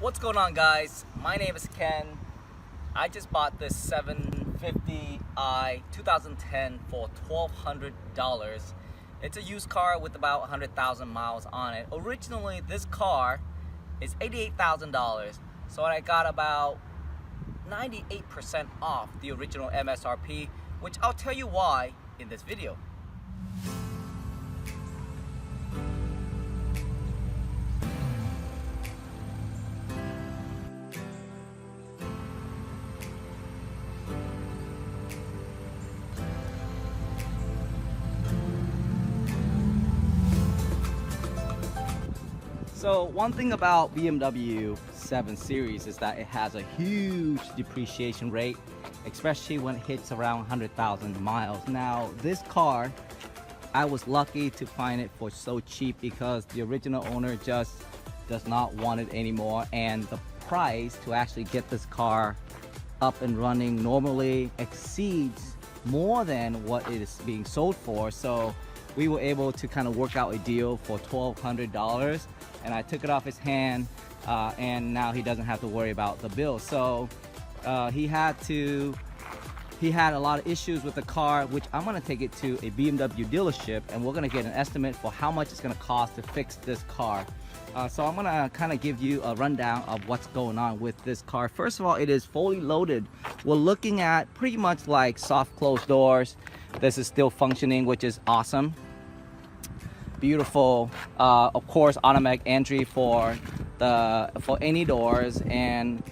What's going on, guys? My name is Ken. I just bought this 750i 2010 for $1,200. It's a used car with about 100,000 miles on it. Originally, this car is $88,000, so I got about 98% off the original MSRP, which I'll tell you why in this video. So one thing about BMW 7 Series is that it has a huge depreciation rate, especially when it hits around 100,000 miles. Now this car, I was lucky to find it for so cheap because the original owner just does not want it anymore, and the price to actually get this car up and running normally exceeds more than what it is being sold for. So we were able to kind of work out a deal for $1,200, and I took it off his hand, and now he doesn't have to worry about the bill. So he had a lot of issues with the car, which I'm gonna take it to a BMW dealership, and we're gonna get an estimate for how much it's gonna cost to fix this car. So I'm gonna kind of give you a rundown of what's going on with this car. First of all, it is fully loaded. We're looking at pretty much like soft closed doors. This is still functioning, which is awesome. Beautiful, of course, automatic entry for any doors, and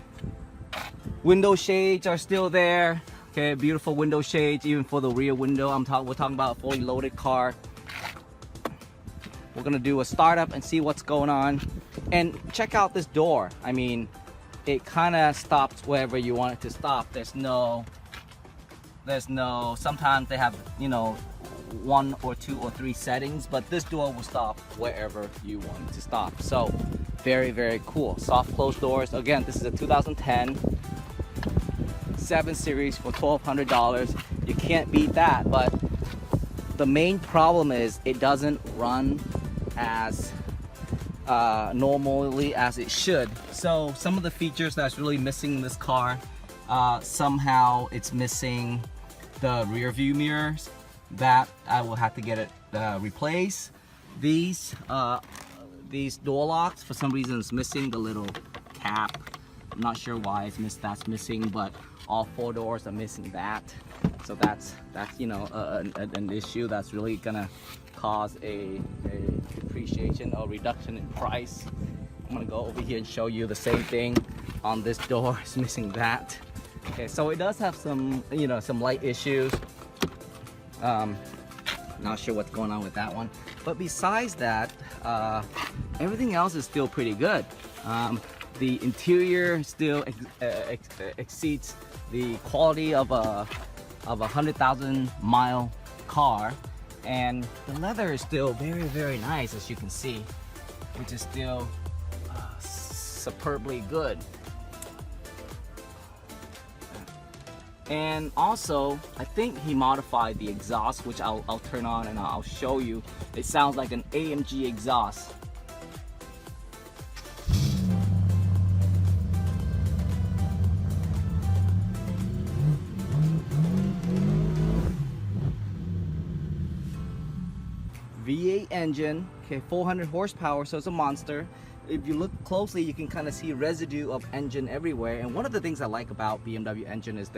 window shades are still there. Okay, beautiful window shades even for the rear window. We're talking about a fully loaded car. We're gonna do a startup and see what's going on, and check out this door. I mean, it kind of stops wherever you want it to stop. There's no. Sometimes they have, you know, 1 or 2 or 3 settings, but this door will stop wherever you want it to stop. So very, very cool. Soft closed doors. Again, this is a 2010 7 Series for $1,200. You can't beat that, but the main problem is it doesn't run as normally as it should. So some of the features that's really missing in this car, somehow it's missing the rear view mirrors. That I will have to get it replaced. These door locks, for some reason it's missing the little cap. I'm not sure why that's missing, but all 4 doors are missing that. So that's you know, an issue that's really gonna cause a depreciation or reduction in price. I'm gonna go over here and show you the same thing on this door. It's missing that. Okay, so it does have some, you know, some light issues. Not sure what's going on with that one, but besides that, everything else is still pretty good. The interior still exceeds the quality of a 100,000 mile car, and the leather is still very, very nice, as you can see, which is still superbly good. And also, I think he modified the exhaust, which I'll turn on and I'll show you. It sounds like an AMG exhaust. V8 engine, okay, 400 horsepower, so it's a monster. If you look closely, you can kind of see residue of engine everywhere. And one of the things I like about BMW engine is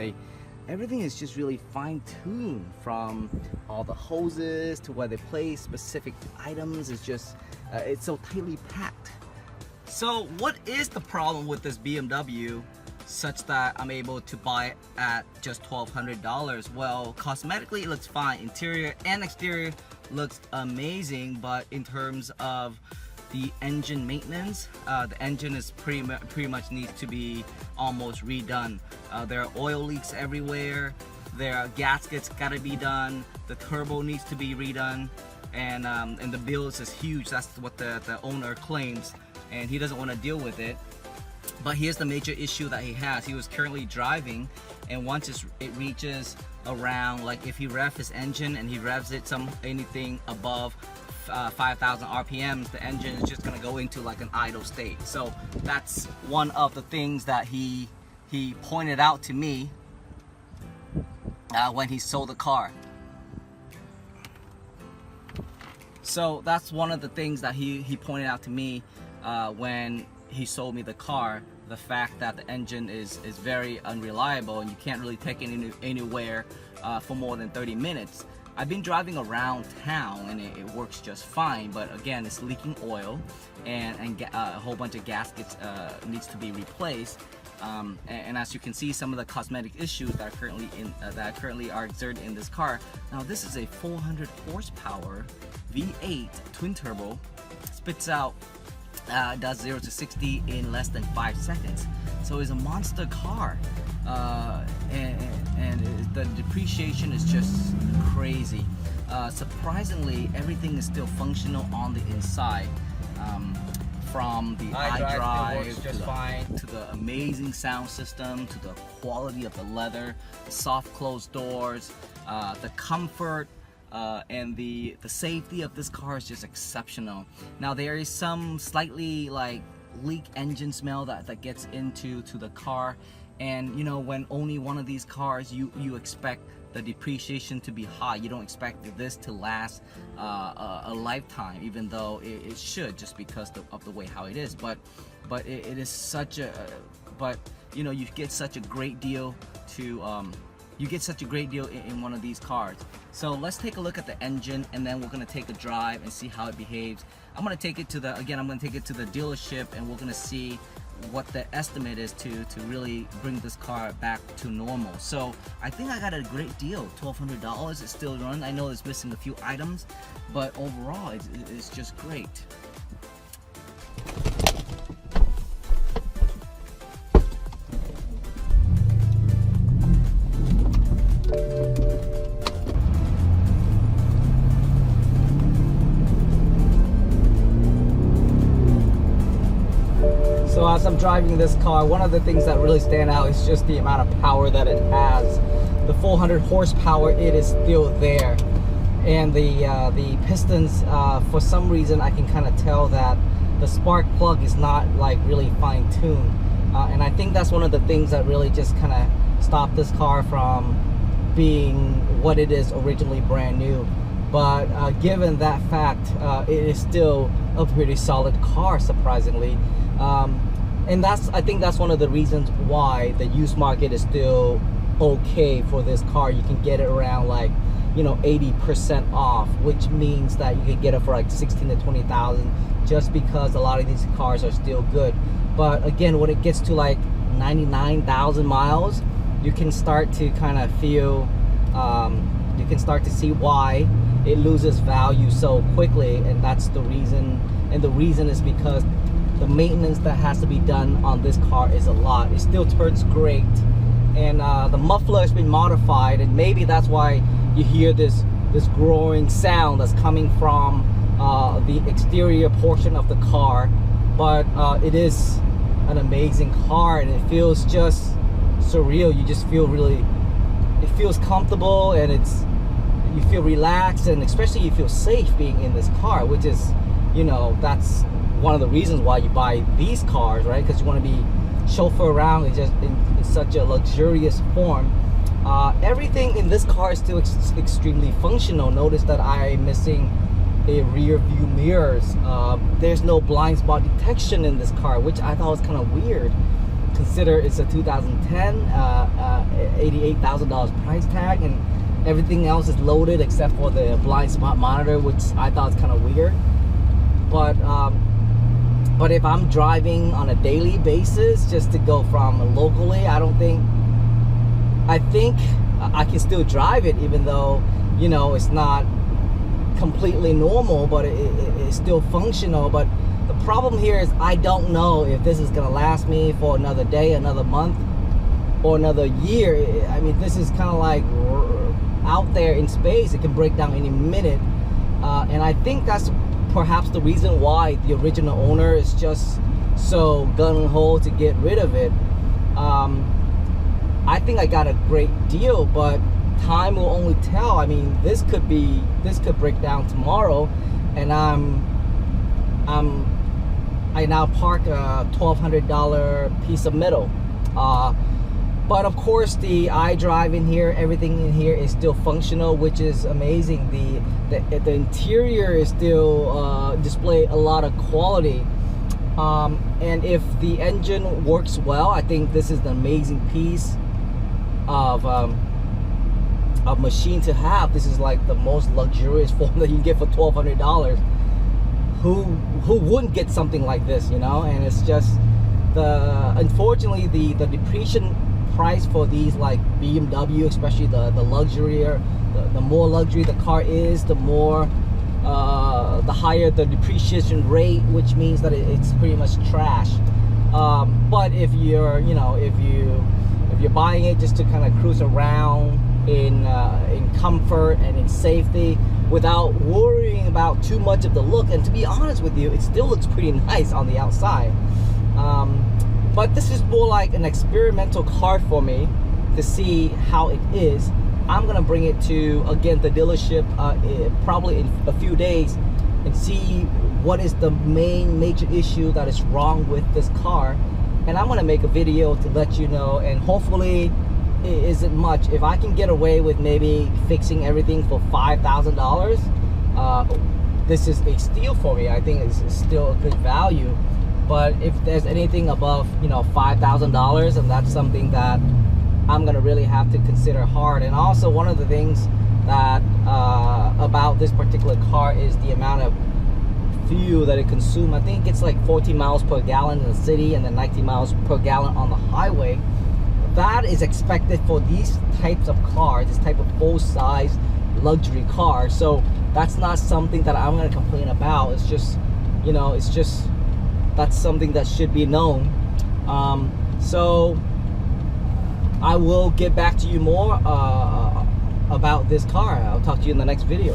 everything is just really fine-tuned, from all the hoses to where they place specific items. It's just, it's so tightly packed. So what is the problem with this BMW such that I'm able to buy it at just $1,200? Well, cosmetically it looks fine. Interior and exterior looks amazing, but in terms of the engine maintenance, the engine is pretty much needs to be almost redone. There are oil leaks everywhere. There are gaskets gotta be done. The turbo needs to be redone, and the bill is just huge. That's what the owner claims, and he doesn't want to deal with it. But here's the major issue that he has. He was currently driving, and once it reaches around, like if he revs his engine and he revs it anything above 5,000 RPMs, the engine is just gonna go into like an idle state. So that's one of the things that he pointed out to me when he sold the car. So that's one of the things that he pointed out to me when he sold me the car. The fact that the engine is very unreliable and you can't really take it anywhere for more than 30 minutes. I've been driving around town and it works just fine, but again, it's leaking oil and a whole bunch of gaskets needs to be replaced. And as you can see, some of the cosmetic issues that currently are exerted in this car. Now this is a 400 horsepower V8 twin turbo, spits out does 0 to 60 in less than 5 seconds. So it's a monster car, and the depreciation is just crazy. Surprisingly, everything is still functional on the inside. From the iDrive to the amazing sound system, to the quality of the leather, the soft closed doors, the comfort, and the safety of this car is just exceptional. Now there is some slightly like leak engine smell that gets into the car, and you know, when only one of these cars, you expect the depreciation to be high. You don't expect this to last a lifetime, even though it should, just because of the way how it is. But it is such a you know, you get such a great deal to in one of these cars. So let's take a look at the engine, and then we're gonna take a drive and see how it behaves. I'm gonna take it to the dealership, and we're gonna see what the estimate is to really bring this car back to normal. So I think I got a great deal. $1,200. It's still running. I know it's missing a few items, but overall it's just great. So as I'm driving this car, one of the things that really stand out is just the amount of power that it has. The 400 horsepower, it is still there. And the pistons, for some reason, I can kind of tell that the spark plug is not like really fine-tuned. And I think that's one of the things that really just kind of stopped this car from being what it is originally brand new. But given that fact, it is still a pretty solid car, surprisingly. And I think that's one of the reasons why the used market is still okay for this car. You can get it around like, you know, 80% off, which means that you can get it for like 16 to 20,000, just because a lot of these cars are still good. But again, when it gets to like 99,000 miles, you can start to kind of feel, you can start to see why it loses value so quickly. And that's the reason. And the reason is because the maintenance that has to be done on this car is a lot. It still turns great, and the muffler has been modified, and maybe that's why you hear this growing sound that's coming from the exterior portion of the car. But it is an amazing car, and it feels just surreal. You just feel it feels comfortable, and you feel relaxed, and especially you feel safe being in this car, which is, you know, that's one of the reasons why you buy these cars, right? Because you want to be chauffeured around in such a luxurious form. Everything in this car is still extremely functional. Notice that I am missing a rear view mirrors. There's no blind spot detection in this car, which I thought was kind of weird. Consider it's a 2010, $88,000 price tag, and everything else is loaded except for the blind spot monitor, which I thought was kind of weird. But if I'm driving on a daily basis, just to go from locally, I think I can still drive it, even though, you know, it's not completely normal, but it's still functional. But the problem here is I don't know if this is gonna last me for another day, another month, or another year. I mean, this is kind of like out there in space. It can break down any minute, and I think that's perhaps the reason why the original owner is just so gung-ho to get rid of it. I think I got a great deal, but time will only tell. I mean, this could break down tomorrow, and I now park a $1,200 piece of metal. But of course, the iDrive in here, everything in here is still functional, which is amazing. The interior is still display a lot of quality. And if the engine works well, I think this is an amazing piece of machine to have. This is like the most luxurious form that you can get for $1,200. Who wouldn't get something like this, you know? And it's just unfortunately the depreciation price for these like BMW, especially the luxurier, the more luxury the car is, the more the higher the depreciation rate, which means that it's pretty much trash. But if you're, you know, if you're buying it just to kind of cruise around in comfort and in safety without worrying about too much of the look, and to be honest with you, it still looks pretty nice on the outside. But this is more like an experimental car for me to see how it is. I'm gonna bring it to, again, the dealership probably in a few days and see what is the major issue that is wrong with this car. And I'm gonna make a video to let you know, and hopefully it isn't much. If I can get away with maybe fixing everything for $5,000, this is a steal for me. I think it's still a good value. But if there's anything above, you know, $5,000, and that's something that I'm gonna really have to consider hard. And also, one of the things that about this particular car is the amount of fuel that it consumes. I think it's like 14 miles per gallon in the city and then 19 miles per gallon on the highway. That is expected for these types of cars, this type of full-size luxury car. So that's not something that I'm gonna complain about. It's just, you know, it's just, that's something that should be known. So I will get back to you more about this car. I'll talk to you in the next video.